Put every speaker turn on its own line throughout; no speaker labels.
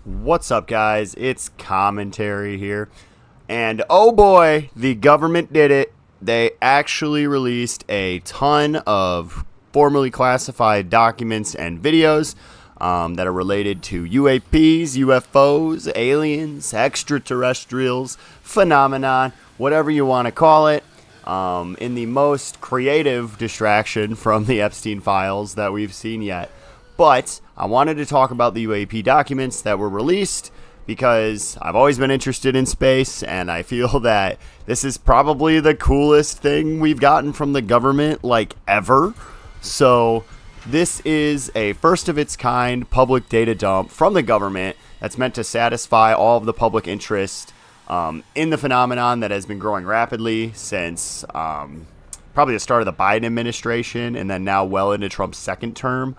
What's up, guys? It's Commentary here. And oh boy, the government did it. They actually released a ton of formerly classified documents and videos that are related to UAPs, UFOs, aliens, extraterrestrials, phenomenon, whatever you want to call it, in the most creative distraction from the Epstein files that we've seen yet. But I wanted to talk about the UAP documents that were released because I've always been interested in space, and I feel that this is probably the coolest thing we've gotten from the government, like, ever. So this is a first-of-its-kind public data dump from the government that's meant to satisfy all of the public interest in the phenomenon that has been growing rapidly since probably the start of the Biden administration and then now well into Trump's second term.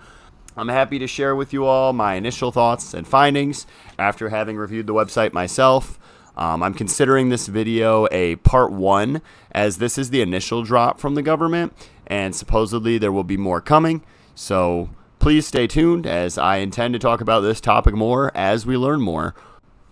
I'm happy to share with you all my initial thoughts and findings after having reviewed the website myself. I'm considering this video a part 1, as this is the initial drop from the government, and supposedly there will be more coming. So please stay tuned, as I intend to talk about this topic more as we learn more.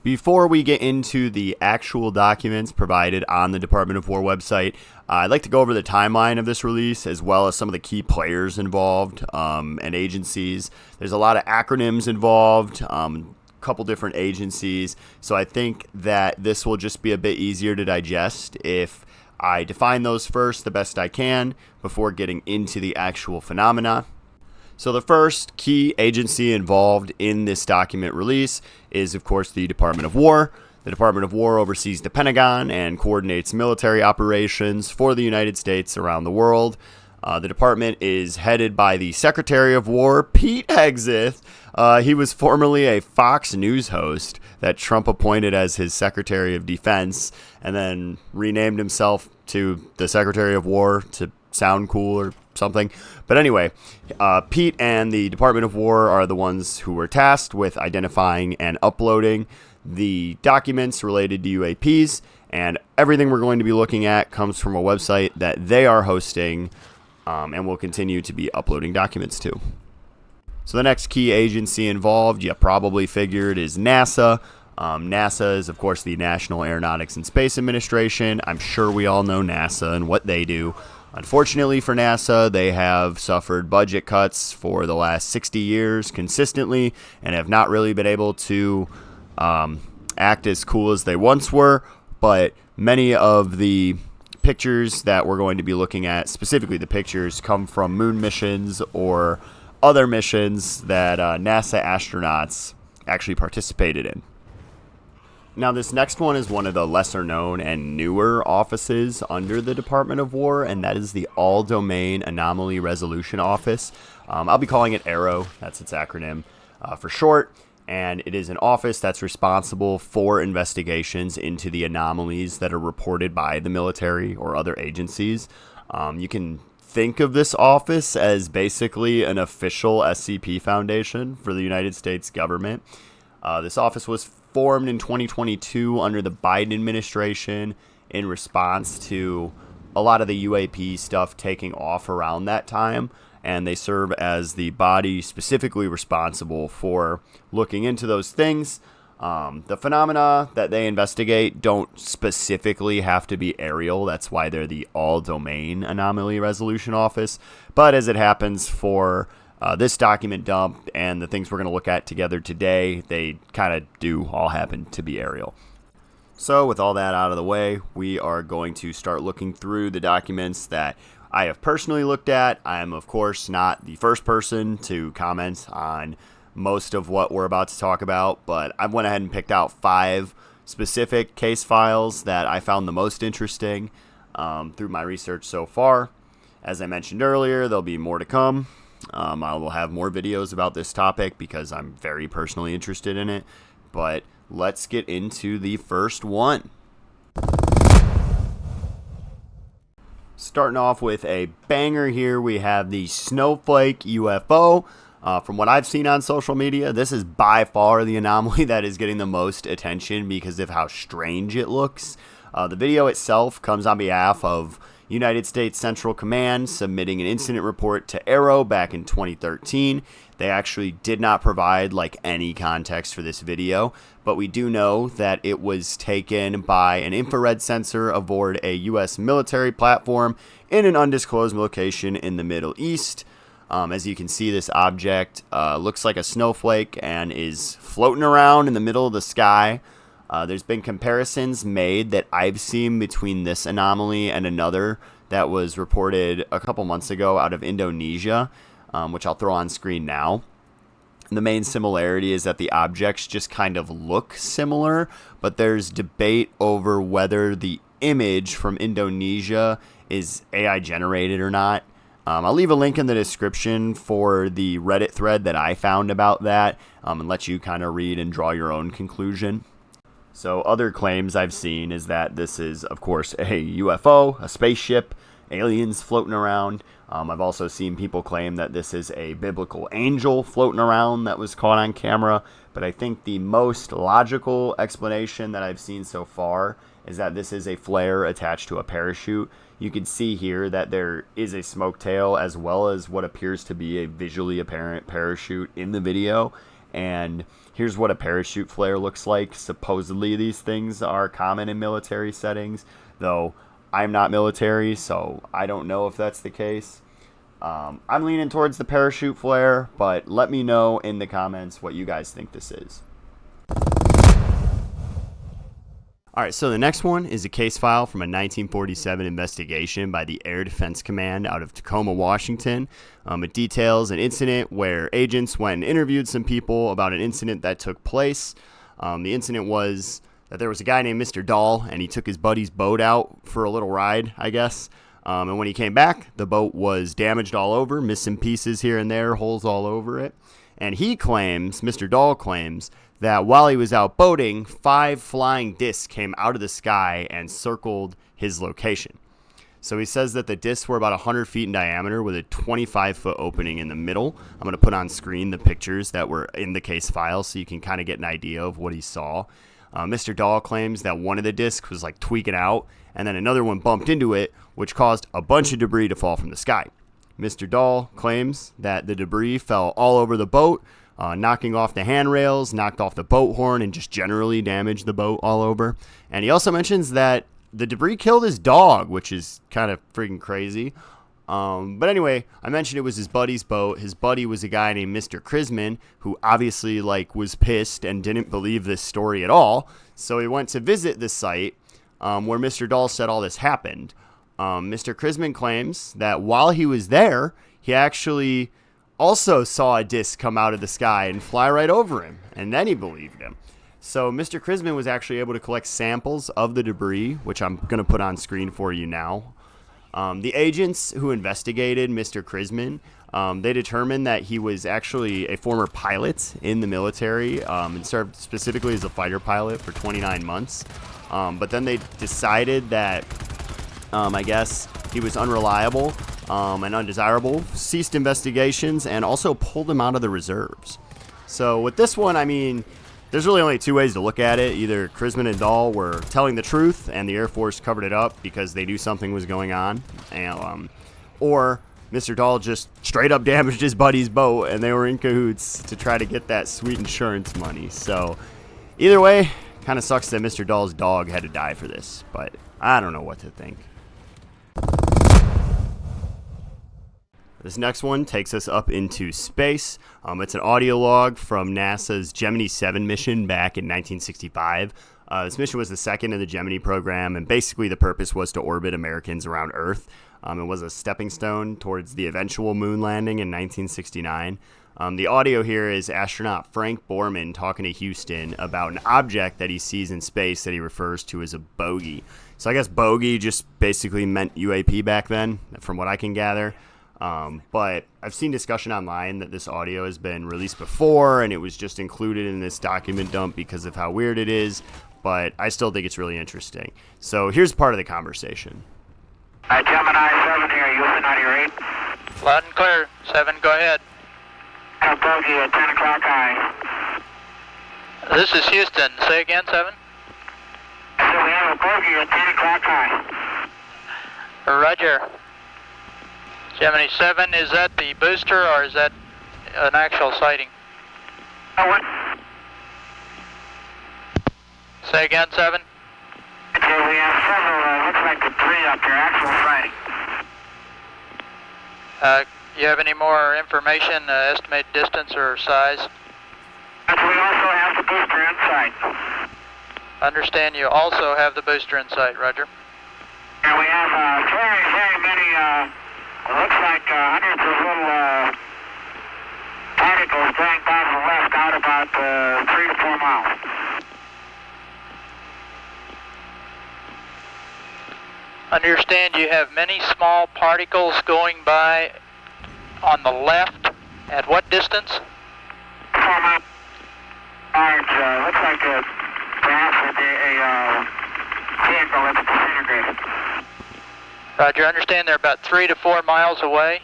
Before we get into the actual documents provided on the Department of War website, I'd like to go over the timeline of this release as well as some of the key players involved and agencies. There's a lot of acronyms involved, a couple different agencies, so I think that this will just be a bit easier to digest if I define those first the best I can before getting into the actual phenomena. So the first key agency involved in this document release is, of course, the Department of War. The Department of War oversees the Pentagon and coordinates military operations for the United States around the world. The department is headed by the Secretary of War, Pete Hegseth. He was formerly a Fox News host that Trump appointed as his Secretary of Defense and then renamed himself to the Secretary of War to sound cool or something. But anyway, Pete and the Department of War are the ones who were tasked with identifying and uploading the documents related to UAPs, and everything we're going to be looking at comes from a website that they are hosting and will continue to be uploading documents to. So the next key agency involved, you probably figured, is NASA. NASA is, of course, the National Aeronautics and Space Administration. I'm sure we all know NASA and what they do. Unfortunately for NASA, they have suffered budget cuts for the last 60 years consistently and have not really been able to act as cool as they once were. But many of the pictures that we're going to be looking at, specifically the pictures, come from moon missions or other missions that NASA astronauts actually participated in. Now, this next one is one of the lesser known and newer offices under the Department of War, and that is the All-Domain Anomaly Resolution Office. I'll be calling it AARO, that's its acronym for short, and it is an office that's responsible for investigations into the anomalies that are reported by the military or other agencies. You can think of this office as basically an official SCP foundation for the United States government. This office was formed in 2022 under the Biden administration in response to a lot of the UAP stuff taking off around that time, and they serve as the body specifically responsible for looking into those things. The phenomena that they investigate don't specifically have to be aerial. That's why they're the All-Domain Anomaly Resolution Office. But as it happens for this document dump and the things we're going to look at together today, they kind of do all happen to be aerial. So with all that out of the way, we are going to start looking through the documents that I have personally looked at. I am, of course, not the first person to comment on most of what we're about to talk about, but I went ahead and picked out 5 specific case files that I found the most interesting through my research so far. As I mentioned earlier, there'll be more to come. I will have more videos about this topic because I'm very personally interested in it. But let's get into the first one. Starting off with a banger here, we have the Snowflake UFO. From what I've seen on social media, this is by far the anomaly that is getting the most attention because of how strange it looks. The video itself comes on behalf of United States Central Command submitting an incident report to AARO back in 2013. They actually did not provide like any context for this video, but we do know that it was taken by an infrared sensor aboard a U.S. military platform in an undisclosed location in the Middle East. As you can see, this object looks like a snowflake and is floating around in the middle of the sky. There's been comparisons made that I've seen between this anomaly and another that was reported a couple months ago out of Indonesia, which I'll throw on screen now. The main similarity is that the objects just kind of look similar, but there's debate over whether the image from Indonesia is AI generated or not. I'll leave a link in the description for the Reddit thread that I found about that, and let you kind of read and draw your own conclusion. So other claims I've seen is that this is, of course, a UFO, a spaceship, aliens floating around. I've also seen people claim that this is a biblical angel floating around that was caught on camera. But I think the most logical explanation that I've seen so far is that this is a flare attached to a parachute. You can see here that there is a smoke tail as well as what appears to be a visually apparent parachute in the video. And here's what a parachute flare looks like. Supposedly these things are common in military settings, though I'm not military, so I don't know if that's the case. I'm leaning towards the parachute flare, but let me know in the comments what you guys think this is. Alright, so the next one is a case file from a 1947 investigation by the Air Defense Command out of Tacoma, Washington. It details an incident where agents went and interviewed some people about an incident that took place. The incident was that there was a guy named Mr. Dahl, and he took his buddy's boat out for a little ride, I guess. And when he came back, the boat was damaged all over, missing pieces here and there, holes all over it. And he claims, Mr. Dahl claims, that while he was out boating, 5 flying discs came out of the sky and circled his location. So he says that the discs were about 100 feet in diameter with a 25-foot opening in the middle. I'm going to put on screen the pictures that were in the case file so you can kind of get an idea of what he saw. Mr. Dahl claims that one of the discs was like tweaking out, and then another one bumped into it, which caused a bunch of debris to fall from the sky. Mr. Dahl claims that the debris fell all over the boat, knocking off the handrails, knocked off the boat horn, and just generally damaged the boat all over. And he also mentions that the debris killed his dog, which is kind of freaking crazy. But anyway, I mentioned it was his buddy's boat. His buddy was a guy named Mr. Krisman, who obviously was pissed and didn't believe this story at all. So he went to visit the site where Mr. Dahl said all this happened. Mr. Krisman claims that while he was there, he actually also saw a disc come out of the sky and fly right over him, and then he believed him. So Mr. Krisman was actually able to collect samples of the debris, which I'm going to put on screen for you now. The agents who investigated Mr. Krisman, they determined that he was actually a former pilot in the military and served specifically as a fighter pilot for 29 months. But then they decided that, I guess, he was unreliable and undesirable, ceased investigations, and also pulled him out of the reserves. So with this one, I mean, there's really only 2 ways to look at it. Either Krisman and Dahl were telling the truth and the Air Force covered it up because they knew something was going on, and, or Mr. Dahl just straight up damaged his buddy's boat and they were in cahoots to try to get that sweet insurance money. So either way, kind of sucks that Mr. Dahl's dog had to die for this, but I don't know what to think. This next one takes us up into space. It's an audio log from NASA's Gemini 7 mission back in 1965. This mission was the second in the Gemini program, and basically the purpose was to orbit Americans around Earth. It was a stepping stone towards the eventual moon landing in 1969. The audio here is astronaut Frank Borman talking to Houston about an object that he sees in space that he refers to as a bogey. So I guess bogey just basically meant UAP back then, from what I can gather. But I've seen discussion online that this audio has been released before and it was just included in this document dump because of how weird it is, but I still think it's really interesting. So here's part of the conversation.
Gemini 7 here, you listen on your 8?
Loud and clear. 7, go ahead.
Have bogey at 10 o'clock high.
This is Houston. Say again, 7?
So we have a bogey at 10 o'clock high.
Roger. Gemini 7, is that the booster or is that an actual sighting.
Oh, what?
Say again, 7.
Okay, we have several, looks like the 3 up there, actual sighting.
You have any more information, estimated distance or size?
But we also have the booster in sight.
Understand you also have the booster in sight, Roger.
And we have very, very many, looks like hundreds of little particles going by to the left out about 3 to 4 miles.
Understand you have many small particles going by on the left. At what distance?
4 miles. Large, looks like perhaps a vehicle that's disintegrated.
Roger, understand they're about 3 to 4 miles away.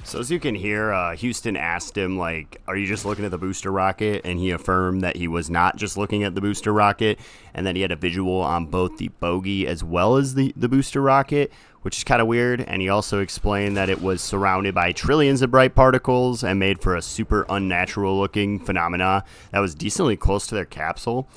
So as you can hear, Houston asked him, like, are you just looking at the booster rocket? And he affirmed that he was not just looking at the booster rocket, and that he had a visual on both the bogey as well as the booster rocket, which is kind of weird. And he also explained that it was surrounded by trillions of bright particles and made for a super unnatural looking phenomena that was decently close to their capsule.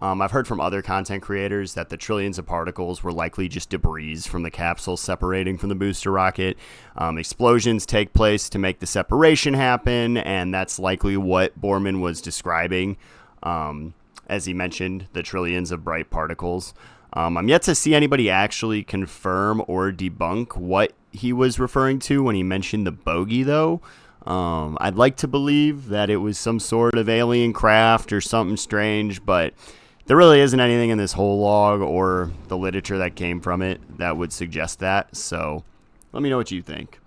I've heard from other content creators that the trillions of particles were likely just debris from the capsule separating from the booster rocket. Explosions take place to make the separation happen, and that's likely what Borman was describing, as he mentioned, the trillions of bright particles. I'm yet to see anybody actually confirm or debunk what he was referring to when he mentioned the bogey, though. I'd like to believe that it was some sort of alien craft or something strange, but there really isn't anything in this whole log or the literature that came from it that would suggest that. So let me know what you think.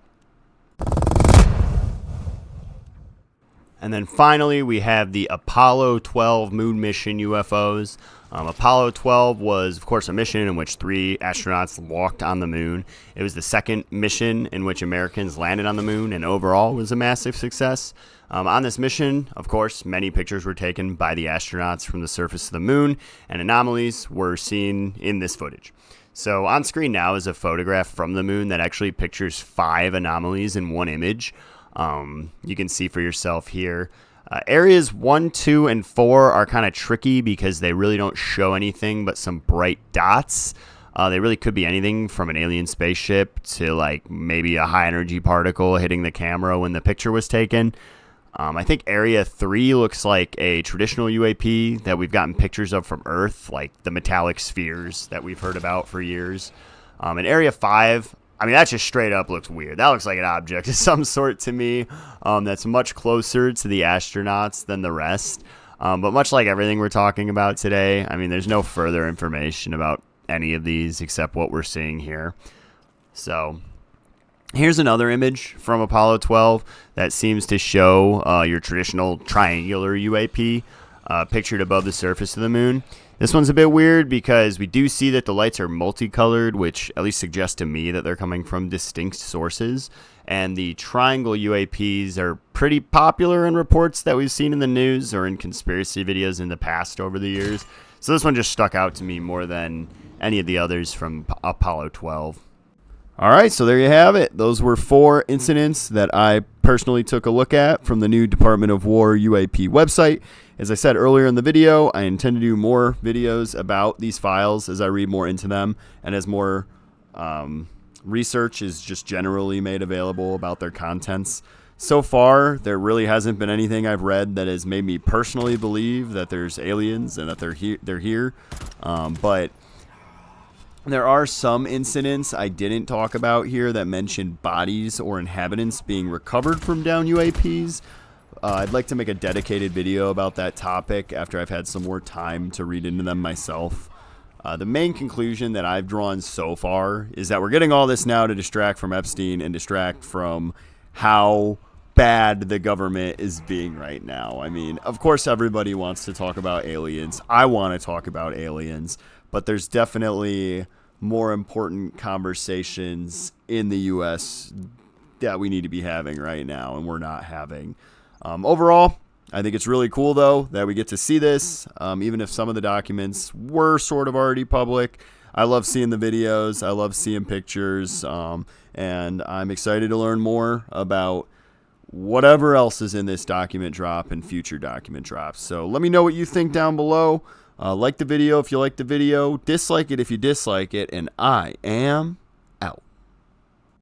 And then finally, we have the Apollo 12 moon mission UFOs. Apollo 12 was, of course, a mission in which 3 astronauts walked on the moon. It was the second mission in which Americans landed on the moon, and overall was a massive success. On this mission, of course, many pictures were taken by the astronauts from the surface of the moon, and anomalies were seen in this footage. So on screen now is a photograph from the moon that actually pictures 5 anomalies in one image. You can see for yourself here. Areas 1, 2, and 4 are kind of tricky because they really don't show anything but some bright dots. They really could be anything from an alien spaceship to like maybe a high energy particle hitting the camera when the picture was taken. I think Area 3 looks like a traditional UAP that we've gotten pictures of from Earth, like the metallic spheres that we've heard about for years. And Area 5, I mean, that just straight up looks weird. That looks like an object of some sort to me, that's much closer to the astronauts than the rest. But much like everything we're talking about today, I mean, there's no further information about any of these except what we're seeing here. So here's another image from Apollo 12 that seems to show your traditional triangular UAP pictured above the surface of the moon. This one's a bit weird because we do see that the lights are multicolored, which at least suggests to me that they're coming from distinct sources. And the triangle UAPs are pretty popular in reports that we've seen in the news or in conspiracy videos in the past over the years. So this one just stuck out to me more than any of the others from Apollo 12. All right, so there you have it. Those were 4 incidents that I personally took a look at from the new Department of War UAP website. As I said earlier in the video, I intend to do more videos about these files as I read more into them and as more research is just generally made available about their contents. So far, there really hasn't been anything I've read that has made me personally believe that there's aliens and that they're here. But there are some incidents I didn't talk about here that mention bodies or inhabitants being recovered from down UAPs. I'd like to make a dedicated video about that topic after I've had some more time to read into them myself. The main conclusion that I've drawn so far is that we're getting all this now to distract from Epstein and distract from how bad the government is being right now. I mean, of course everybody wants to talk about aliens. I want to talk about aliens, but there's definitely more important conversations in the U.S. that we need to be having right now, and we're not having. Overall, I think it's really cool, though, that we get to see this, even if some of the documents were sort of already public. I love seeing the videos. I love seeing pictures, and I'm excited to learn more about whatever else is in this document drop and future document drops. So let me know what you think down below. Like the video if you like the video, dislike it if you dislike it, and I am